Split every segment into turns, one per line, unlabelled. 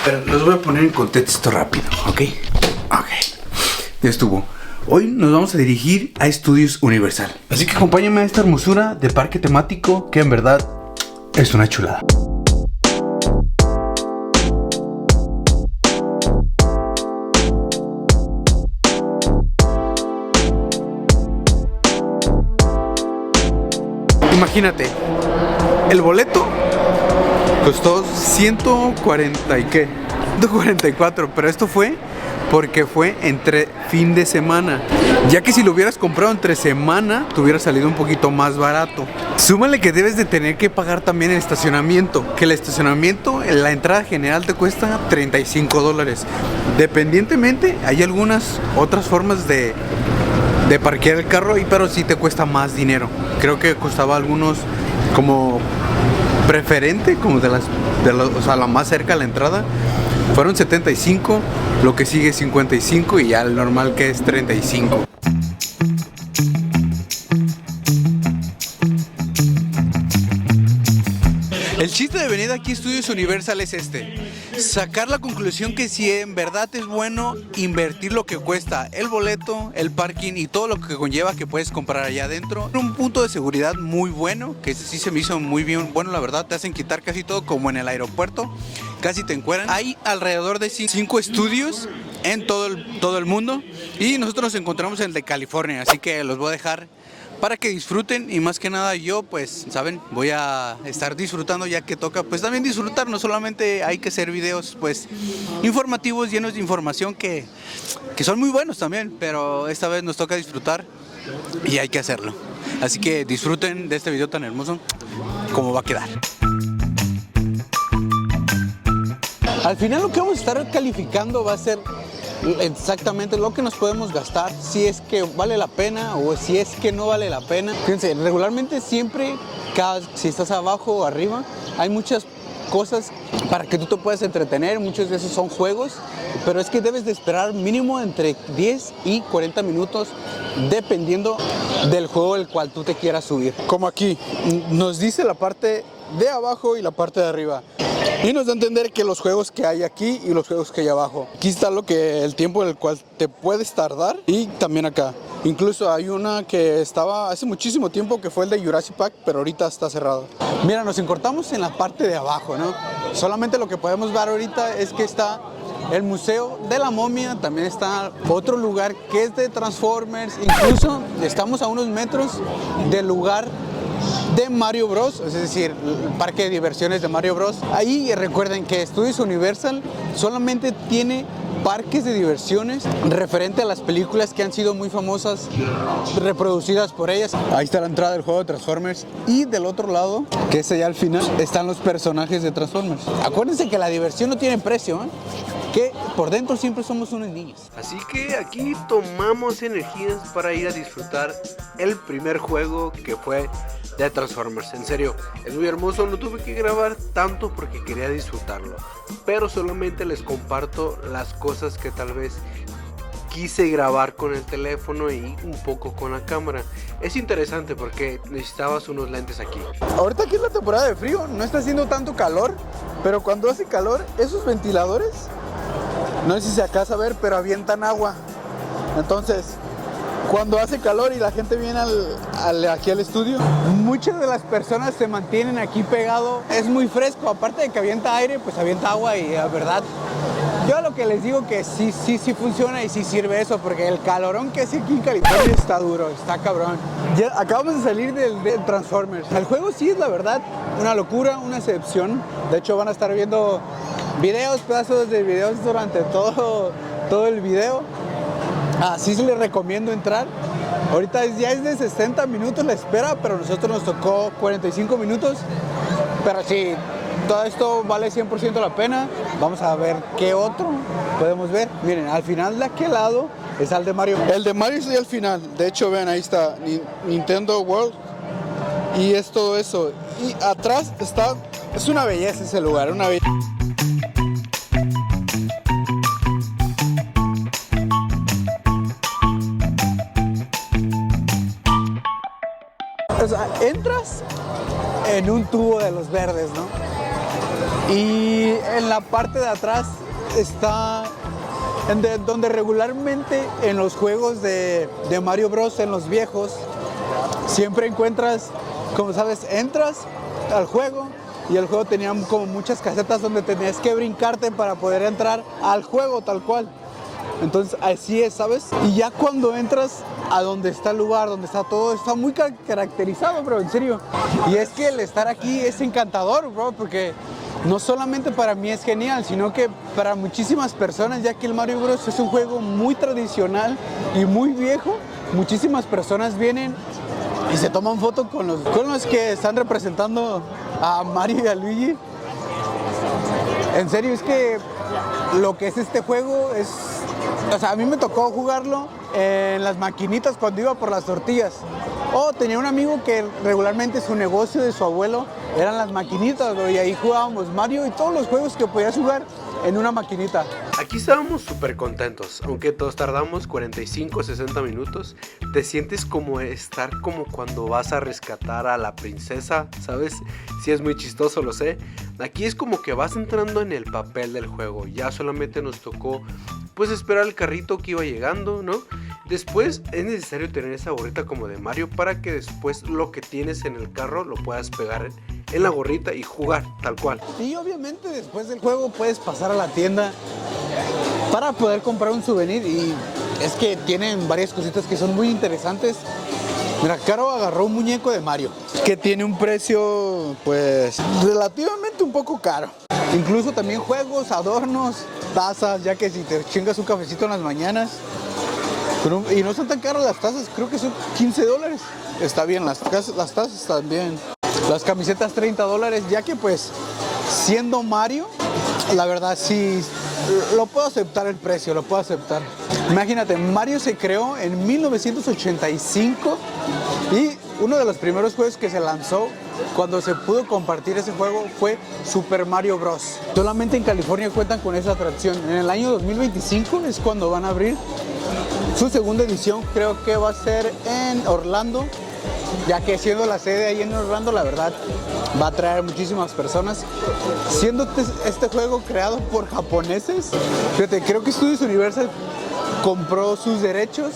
Pero los voy a poner en contexto rápido, ¿ok? Ok. Ya estuvo. Hoy nos vamos a dirigir a Estudios Universal. Así que acompáñame a esta hermosura de parque temático que en verdad es una chulada. Imagínate, el boleto costó 140 y qué, 144, pero esto fue porque fue entre fin de semana, ya que si lo hubieras comprado entre semana te hubiera salido un poquito más barato. Súmale que debes de tener que pagar también el estacionamiento, que el estacionamiento, la entrada general te cuesta $35. Dependientemente, hay algunas otras formas de parquear el carro ahí, pero sí te cuesta más dinero. Creo que costaba algunos como preferente, como o sea, la más cerca a la entrada, fueron 75, lo que sigue 55 y ya el normal que es 35. El chiste de venir aquí a Estudios Universal es sacar la conclusión que si en verdad es bueno invertir lo que cuesta el boleto, el parking y todo lo que conlleva que puedes comprar allá adentro. Un punto de seguridad muy bueno, que sí se me hizo muy bien. Bueno, la verdad te hacen quitar casi todo como en el aeropuerto, casi te encueran. Hay alrededor de 5 estudios en todo el mundo y nosotros nos encontramos en el de California, así que los voy a dejar para que disfruten y más que nada yo pues saben voy a estar disfrutando, ya que toca pues también disfrutar, no solamente hay que hacer videos pues informativos llenos de información que son muy buenos también, pero esta vez nos toca disfrutar y hay que hacerlo, así que disfruten de este video tan hermoso como va a quedar. Al final lo que vamos a estar calificando va a ser exactamente lo que nos podemos gastar, si es que vale la pena o si es que no vale la pena. Fíjense, regularmente siempre, si estás abajo o arriba, hay muchas cosas para que tú te puedas entretener, muchos de esos son juegos, pero es que debes de esperar mínimo entre 10 y 40 minutos dependiendo del juego el cual tú te quieras subir. Como aquí, nos dice la parte de abajo y la parte de arriba. Y nos da a entender que los juegos que hay aquí y los juegos que hay abajo. Aquí está el tiempo en el cual te puedes tardar y también acá. Incluso hay una que estaba hace muchísimo tiempo que fue el de Jurassic Park, pero ahorita está cerrado. Mira, nos encontramos en la parte de abajo, ¿no? Solamente lo que podemos ver ahorita es que está el Museo de la Momia, también está otro lugar que es de Transformers, incluso estamos a unos metros del lugar de Mario Bros, es decir, el parque de diversiones de Mario Bros. Ahí recuerden que Estudios Universal solamente tiene parques de diversiones referente a las películas que han sido muy famosas, reproducidas por ellas. Ahí está la entrada del juego de Transformers y del otro lado, que es allá al final, están los personajes de Transformers. Acuérdense que la diversión no tiene precio, ¿eh? Que por dentro siempre somos unos niños. Así que aquí tomamos energías para ir a disfrutar el primer juego que fue de Transformers. En serio, es muy hermoso, no tuve que grabar tanto porque quería disfrutarlo, pero solamente les comparto las cosas que tal vez quise grabar con el teléfono y un poco con la cámara. Es interesante porque necesitabas unos lentes aquí. Ahorita aquí es la temporada de frío, no está haciendo tanto calor, pero cuando hace calor, esos ventiladores, no sé si se alcanza a ver, pero avientan agua. Entonces, cuando hace calor y la gente viene aquí al estudio, muchas de las personas se mantienen aquí pegado. Es muy fresco, aparte de que avienta aire, pues avienta agua y la verdad, yo lo que les digo que sí funciona y sí sirve eso, porque el calorón que hace aquí en California está duro, está cabrón. Ya acabamos de salir del Transformers. El juego sí es la verdad una locura, una excepción. De hecho van a estar viendo videos, pedazos de videos durante todo el video. Así se les recomiendo entrar. Ahorita ya es de 60 minutos la espera, pero a nosotros nos tocó 45 minutos. Pero sí, todo esto vale 100% la pena. Vamos a ver qué otro podemos ver. Miren, al final de aquel lado está el de Mario. El de Mario está al final. De hecho, vean, ahí está Nintendo World. Y es todo eso. Y atrás está... Es una belleza ese lugar, una belleza. O sea, entras en un tubo de los verdes, ¿no? Y en la parte de atrás está donde regularmente en los juegos de Mario Bros, en los viejos, siempre encuentras, como sabes, entras al juego y el juego tenía como muchas casetas donde tenías que brincarte para poder entrar al juego tal cual. Entonces así es, ¿sabes? Y ya cuando entras a donde está el lugar, donde está todo, está muy caracterizado, bro, en serio. Y es que el estar aquí es encantador, bro, porque no solamente para mí es genial, sino que para muchísimas personas, ya que el Mario Bros es un juego muy tradicional y muy viejo, muchísimas personas vienen y se toman fotos con los que están representando a Mario y a Luigi. En serio, es que lo que es este juego es... O sea, a mí me tocó jugarlo en las maquinitas cuando iba por las tortillas. Tenía un amigo que regularmente su negocio de su abuelo eran las maquinitas, bro, y ahí jugábamos Mario y todos los juegos que podías jugar en una maquinita.
Aquí estábamos súper contentos, aunque todos tardamos 45 o 60 minutos. Te sientes como estar como cuando vas a rescatar a la princesa, ¿sabes? Sí, es muy chistoso, lo sé. Aquí es como que vas entrando en el papel del juego. Ya solamente nos tocó pues esperar el carrito que iba llegando, ¿no? Después es necesario tener esa gorrita como de Mario para que después lo que tienes en el carro lo puedas pegar en la gorrita y jugar tal cual.
Y obviamente después del juego puedes pasar a la tienda para poder comprar un souvenir, y es que tienen varias cositas que son muy interesantes. Mira, Caro agarró un muñeco de Mario que tiene un precio pues relativamente un poco caro. Incluso también juegos, adornos, tazas, ya que si te chingas un cafecito en las mañanas. Y no son tan caras las tazas, creo que son $15. Está bien, las tazas están bien. Las camisetas $30, ya que pues siendo Mario, la verdad sí lo puedo aceptar el precio, lo puedo aceptar. Imagínate, Mario se creó en 1985 y uno de los primeros juegos que se lanzó cuando se pudo compartir ese juego fue Super Mario Bros. Solamente en California cuentan con esa atracción. En el año 2025 es cuando van a abrir su segunda edición, creo que va a ser en Orlando, ya que siendo la sede ahí en Orlando, la verdad va a atraer muchísimas personas. Siendo este juego creado por japoneses, fíjate, creo que Studios Universal compró sus derechos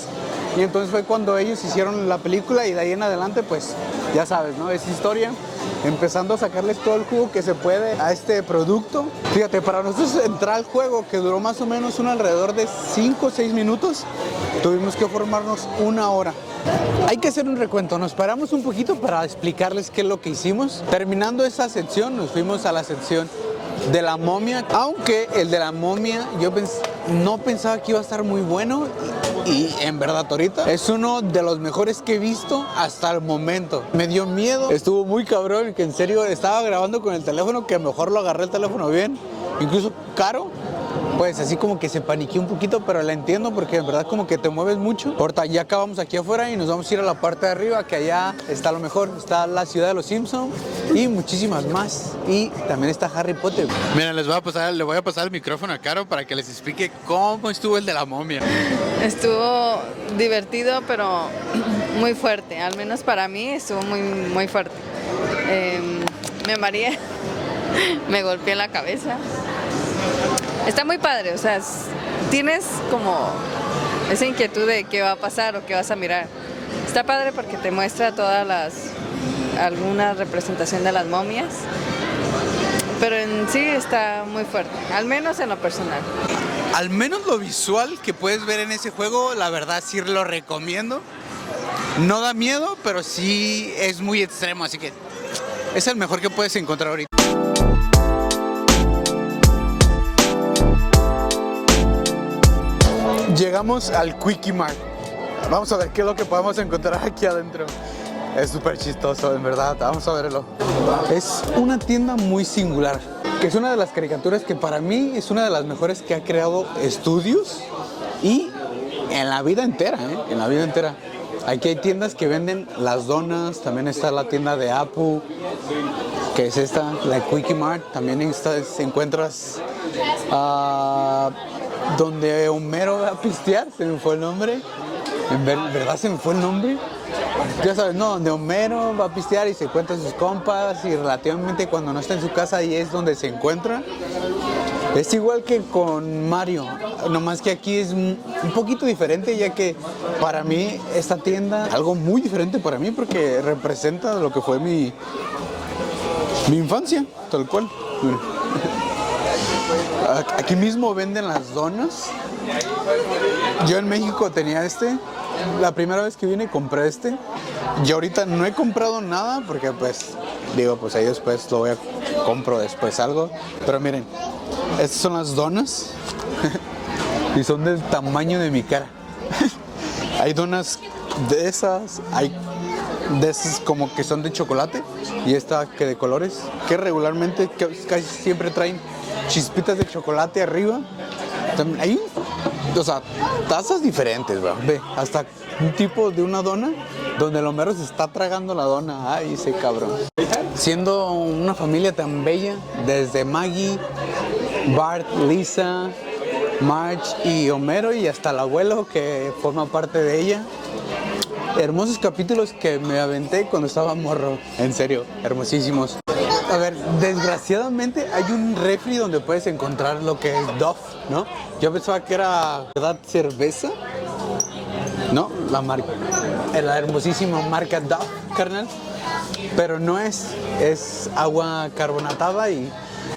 y entonces fue cuando ellos hicieron la película, y de ahí en adelante pues ya sabes, ¿no? Es historia, empezando a sacarles todo el jugo que se puede a este producto. Fíjate, para nosotros entrar al juego, que duró más o menos alrededor de 5 o 6 minutos, tuvimos que formarnos 1 hora. Hay que hacer un recuento, nos paramos un poquito para explicarles qué es lo que hicimos. Terminando esa sección, nos fuimos a la sección de la momia, aunque el de la momia yo no pensaba que iba a estar muy bueno, y en verdad ahorita es uno de los mejores que he visto hasta el momento. Me dio miedo, estuvo muy cabrón, que en serio estaba grabando con el teléfono, que mejor lo agarré el teléfono bien. Incluso Caro, pues así como que se paniqueó un poquito, pero la entiendo porque en verdad como que te mueves mucho. Ahorita ya acabamos aquí afuera y nos vamos a ir a la parte de arriba, que allá está lo mejor, está la ciudad de los Simpsons y muchísimas más. Y también está Harry Potter.
Miren, le voy a pasar el micrófono a Caro para que les explique cómo estuvo el de la momia.
Estuvo divertido, pero muy fuerte. Al menos para mí estuvo muy, muy fuerte. Me mareé, me golpeé en la cabeza. Está muy padre, o sea, tienes como esa inquietud de qué va a pasar o qué vas a mirar. Está padre porque te muestra alguna representación de las momias, pero en sí está muy fuerte, al menos en lo personal.
Al menos lo visual que puedes ver en ese juego, la verdad sí lo recomiendo. No da miedo, pero sí es muy extremo, así que es el mejor que puedes encontrar ahorita.
Llegamos al Quickie Mart. Vamos a ver qué es lo que podemos encontrar aquí adentro. Es súper chistoso, en verdad. Vamos a verlo. Es una tienda muy singular, que es una de las caricaturas que para mí es una de las mejores que ha creado Studios, y en la vida entera, en la vida entera. Aquí hay tiendas que venden las donas, también está la tienda de Apu, que es esta, la Quickie Mart. También encuentras donde Homero va a pistear, se me fue el nombre. verdad se me fue el nombre. Ya sabes, no, donde Homero va a pistear y se encuentra sus compas y relativamente cuando no está en su casa ahí es donde se encuentra. Es igual que con Mario, nomás que aquí es un poquito diferente, ya que para mí esta tienda, algo muy diferente para mí porque representa lo que fue mi infancia, tal cual. Aquí mismo venden las donas. Yo en México tenía la primera vez que vine compré y ahorita no he comprado nada porque pues digo, pues ahí después compro después algo. Pero miren, estas son las donas y son del tamaño de mi cara. Hay donas de esas, hay de esas como que son de chocolate y esta que de colores, que regularmente casi siempre traen chispitas de chocolate arriba. También hay, o sea, tazas diferentes, bro. Ve, hasta un tipo de una dona donde el Homero se está tragando la dona. Ay, ese cabrón. Siendo una familia tan bella, desde Maggie, Bart, Lisa, Marge y Homero y hasta el abuelo que forma parte de ella. Hermosos capítulos que me aventé cuando estaba morro. En serio, hermosísimos. A ver, desgraciadamente hay un refri donde puedes encontrar lo que es Duff, ¿no? Yo pensaba que era, ¿verdad? Cerveza. No, la hermosísima marca Duff, carnal. Pero no es agua carbonatada y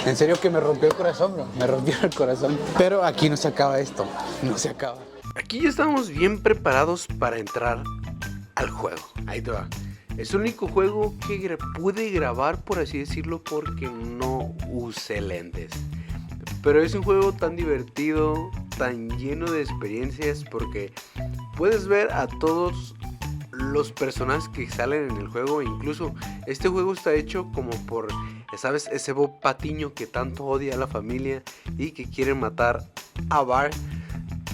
en serio que me rompió el corazón, bro. Me rompió el corazón. Pero aquí no se acaba esto, no se acaba.
Aquí ya estamos bien preparados para entrar al juego. Ahí te va. Es el único juego que pude grabar, por así decirlo, porque no usé lentes. Pero es un juego tan divertido, tan lleno de experiencias, porque puedes ver a todos los personajes que salen en el juego. Incluso este juego está hecho como por, ¿sabes? Ese Bob Patiño que tanto odia a la familia y que quiere matar a Bart.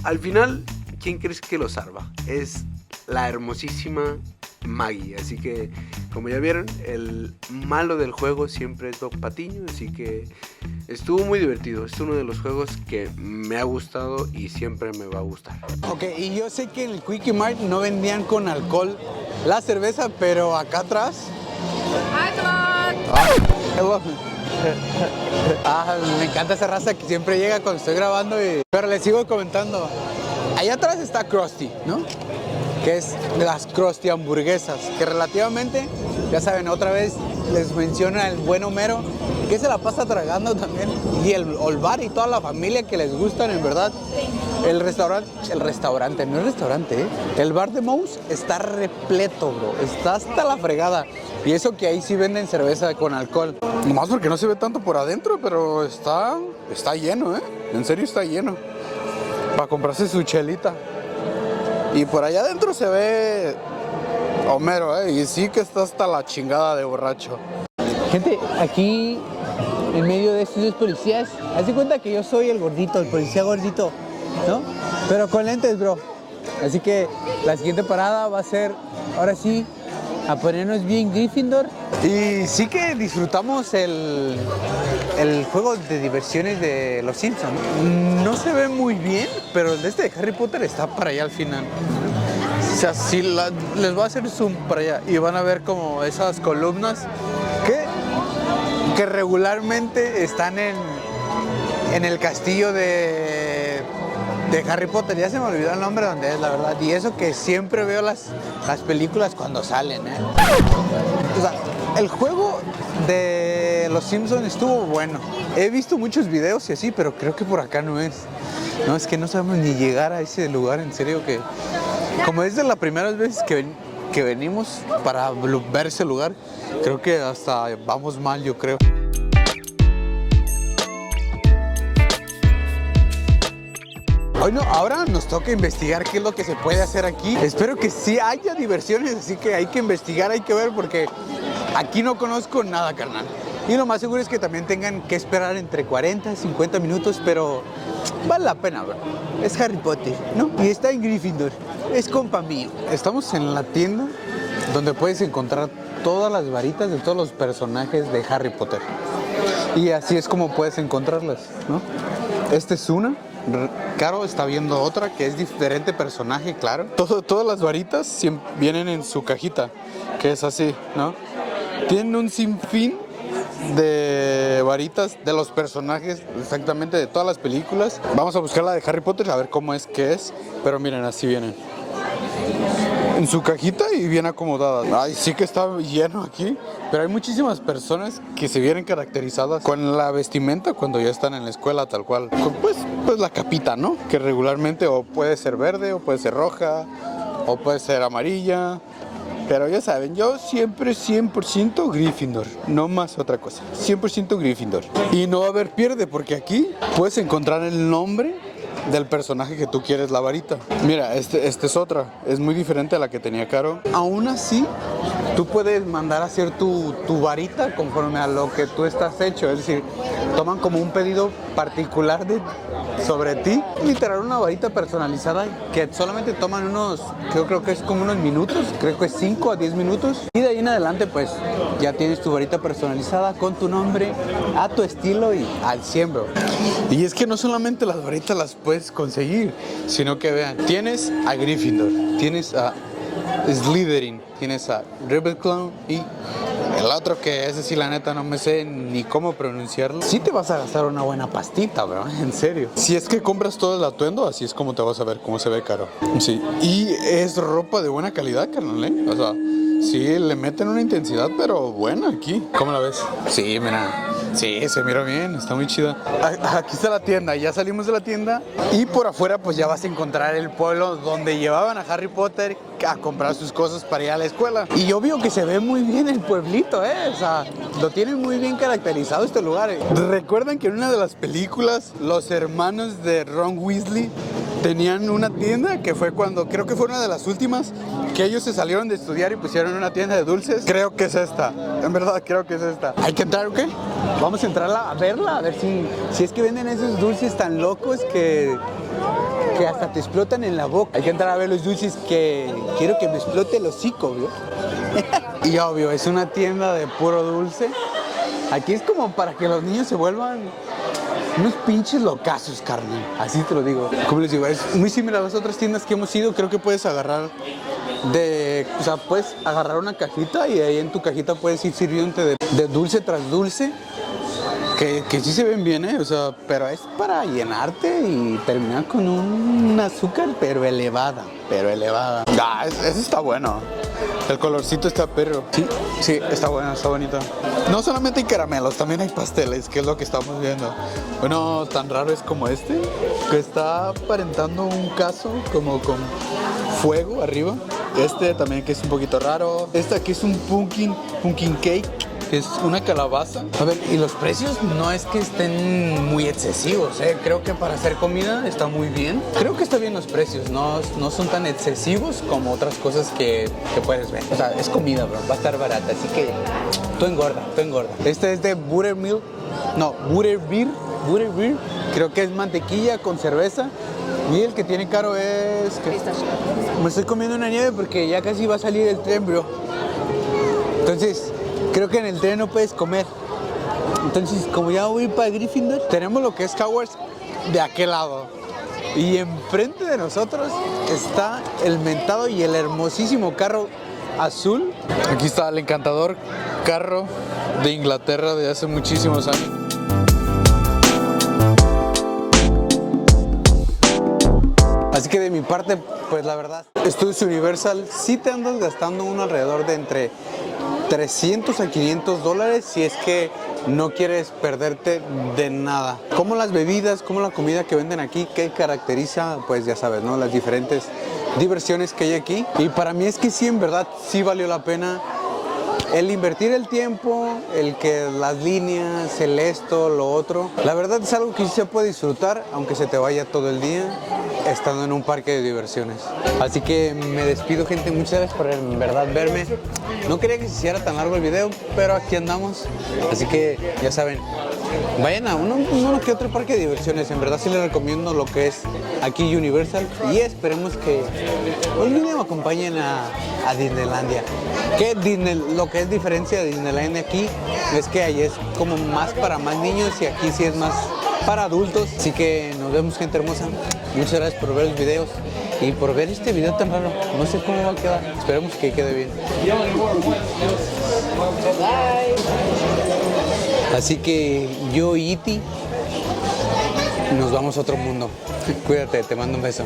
Al final, ¿quién crees que lo salva? Es la hermosísima Maggie. Así que, como ya vieron, el malo del juego siempre es Bob Patiño. Así que estuvo muy divertido. Es uno de los juegos que me ha gustado y siempre me va a gustar.
Ok, y yo sé que en el Quickie Mart no vendían con alcohol la cerveza, pero acá atrás... me encanta esa raza que siempre llega cuando estoy grabando. Pero les sigo comentando. Allá atrás está Krusty, ¿no? Que es las Krusty hamburguesas, que relativamente, ya saben, otra vez les menciona el buen Homero, que se la pasa tragando también, y el Bart y toda la familia que les gustan, en verdad. El restaurante, no es restaurante, el bar de Moe's está repleto, bro, está hasta la fregada. Y eso que ahí sí venden cerveza con alcohol. Más porque no se ve tanto por adentro, pero está lleno, en serio está lleno. Para comprarse su chelita. Y por allá adentro se ve Homero, y sí que está hasta la chingada de borracho. Gente, aquí en medio de estos dos policías, haz de cuenta que yo soy el gordito, el policía gordito, ¿no? Pero con lentes, bro. Así que la siguiente parada va a ser, ahora sí, a ponernos bien Gryffindor. Y sí que disfrutamos el juego de diversiones de los Simpsons. No se ve muy bien, pero el de Harry Potter está para allá al final. O sea, sí, les voy a hacer zoom para allá y van a ver como esas columnas que regularmente están en el castillo de Harry Potter. Ya se me olvidó el nombre donde es, la verdad. Y eso que siempre veo las películas cuando salen, O sea, el juego de los Simpsons estuvo bueno. He visto muchos videos y así, pero creo que por acá no es. No, es que no sabemos ni llegar a ese lugar, en serio que... Como es de la primera vez que venimos para ver ese lugar, creo que hasta vamos mal, yo creo. Bueno, ahora nos toca investigar qué es lo que se puede hacer aquí. Espero que sí haya diversiones, así que hay que investigar, hay que ver, porque aquí no conozco nada, carnal. Y lo más seguro es que también tengan que esperar entre 40 y 50 minutos, pero vale la pena, bro. Es Harry Potter, ¿no? Y está en Gryffindor, es compa mío. Estamos en la tienda donde puedes encontrar todas las varitas de todos los personajes de Harry Potter. Y así es como puedes encontrarlas, ¿no? Esta es una. Caro está viendo otra que es diferente personaje, claro. Todas las varitas vienen en su cajita, que es así, ¿no? Tienen un sinfín de varitas de los personajes, exactamente de todas las películas. Vamos a buscar la de Harry Potter a ver cómo es que es. Pero miren, así vienen en su cajita y bien acomodadas. Ay, sí que está lleno aquí, pero hay muchísimas personas que se vienen caracterizadas con la vestimenta cuando ya están en la escuela, tal cual. Pues la capita, ¿no? Que regularmente o puede ser verde, o puede ser roja, o puede ser amarilla. Pero ya saben, yo siempre 100% Gryffindor, no más otra cosa. 100% Gryffindor. Y no va a haber pierde, porque aquí puedes encontrar el nombre del personaje que tú quieres la varita. Mira, este es otra, es muy diferente a la que tenía Caro. Aún así, tú puedes mandar a hacer tu varita conforme a lo que tú estás hecho. Es decir, toman como un pedido particular sobre ti. Literal, una varita personalizada que solamente toman creo que es como unos minutos, creo que es 5 a 10 minutos. Y de ahí en adelante, pues, ya tienes tu varita personalizada con tu nombre, a tu estilo y al 100, bro. Y es que no solamente las varitas las puedes conseguir, sino que vean, tienes a Gryffindor, tienes a Slytherin, tienes a Ravenclaw y el otro que ese sí la neta no me sé ni cómo pronunciarlo. Sí te vas a gastar una buena pastita, bro, en serio. Si es que compras todo el atuendo, así es como te vas a ver, cómo se ve Caro. Sí, y es ropa de buena calidad, carnal, ¿eh? O sea, sí, le meten una intensidad, pero buena aquí. ¿Cómo la ves? Sí, mira. Sí, se mira bien, está muy chida. Aquí está la tienda, ya salimos de la tienda y por afuera pues ya vas a encontrar el pueblo donde llevaban a Harry Potter a comprar sus cosas para ir a la escuela. Y obvio que se ve muy bien el pueblito, o sea, lo tienen muy bien caracterizado este lugar. ¿Recuerdan que en una de las películas los hermanos de Ron Weasley tenían una tienda que fue cuando, creo que fue una de las últimas, que ellos se salieron de estudiar y pusieron una tienda de dulces? Creo que es esta, en verdad creo que es esta. ¿Hay que entrar o qué? Vamos a entrar a verla, a ver si es que venden esos dulces tan locos que hasta te explotan en la boca. Hay que entrar a ver los dulces que quiero que me explote el hocico, ¿vio? Y obvio, es una tienda de puro dulce. Aquí es como para que los niños se vuelvan unos pinches locazos, carnal. Así te lo digo. Como les digo, es muy similar a las otras tiendas que hemos ido. Creo que puedes agarrar puedes agarrar una cajita y ahí en tu cajita puedes ir sirviéndote de dulce tras dulce. Que sí se ven bien, o sea, pero es para llenarte y terminar con un azúcar, pero elevada. Ese está bueno. El colorcito está perro. Sí, está bueno, está bonito. No solamente hay caramelos, también hay pasteles, que es lo que estamos viendo. Bueno, tan raro es como este, que está aparentando un caso como con fuego arriba. Este también que es un poquito raro. Este aquí es un pumpkin cake, que es una calabaza. A ver, y los precios no es que estén muy excesivos, Creo que para hacer comida está muy bien. Creo que está bien los precios, no son tan excesivos como otras cosas que puedes ver. O sea, es comida, bro, va a estar barata, así que tú engorda. Este es de Butterbeer. Creo que es mantequilla con cerveza. Y el que tiene Caro es... Me estoy comiendo una nieve porque ya casi va a salir el tren, bro. Entonces, creo que en el tren no puedes comer. Entonces, como ya voy para Gryffindor, tenemos lo que es Hogwarts de aquel lado. Y enfrente de nosotros está el mentado y el hermosísimo carro azul. Aquí está el encantador carro de Inglaterra de hace muchísimos años. Así que de mi parte, pues la verdad, Studios Universal sí te andas gastando uno alrededor de entre $300 a $500 si es que no quieres perderte de nada. Como las bebidas, como la comida que venden aquí, que caracteriza, pues ya sabes, ¿no? Las diferentes diversiones que hay aquí. Y para mí es que sí, en verdad, sí valió la pena el invertir el tiempo, el que las líneas, el esto, lo otro. La verdad es algo que sí se puede disfrutar, aunque se te vaya todo el día estando en un parque de diversiones. Así que me despido, gente. Muchas gracias por en verdad verme. No quería que se hiciera tan largo el video, pero aquí andamos. Así que ya saben, vayan a uno que otro parque de diversiones. En verdad sí les recomiendo lo que es aquí Universal. Y esperemos que hoy día me acompañen a Disneylandia. Lo que es diferencia de Disneylandia aquí es que ahí es como más para más niños y aquí sí es más para adultos. Así que nos vemos, gente hermosa. Muchas gracias por ver los videos y por ver este video tan raro. No sé cómo va a quedar. Esperemos que quede bien. Así que yo y Iti nos vamos a otro mundo. Cuídate, te mando un beso.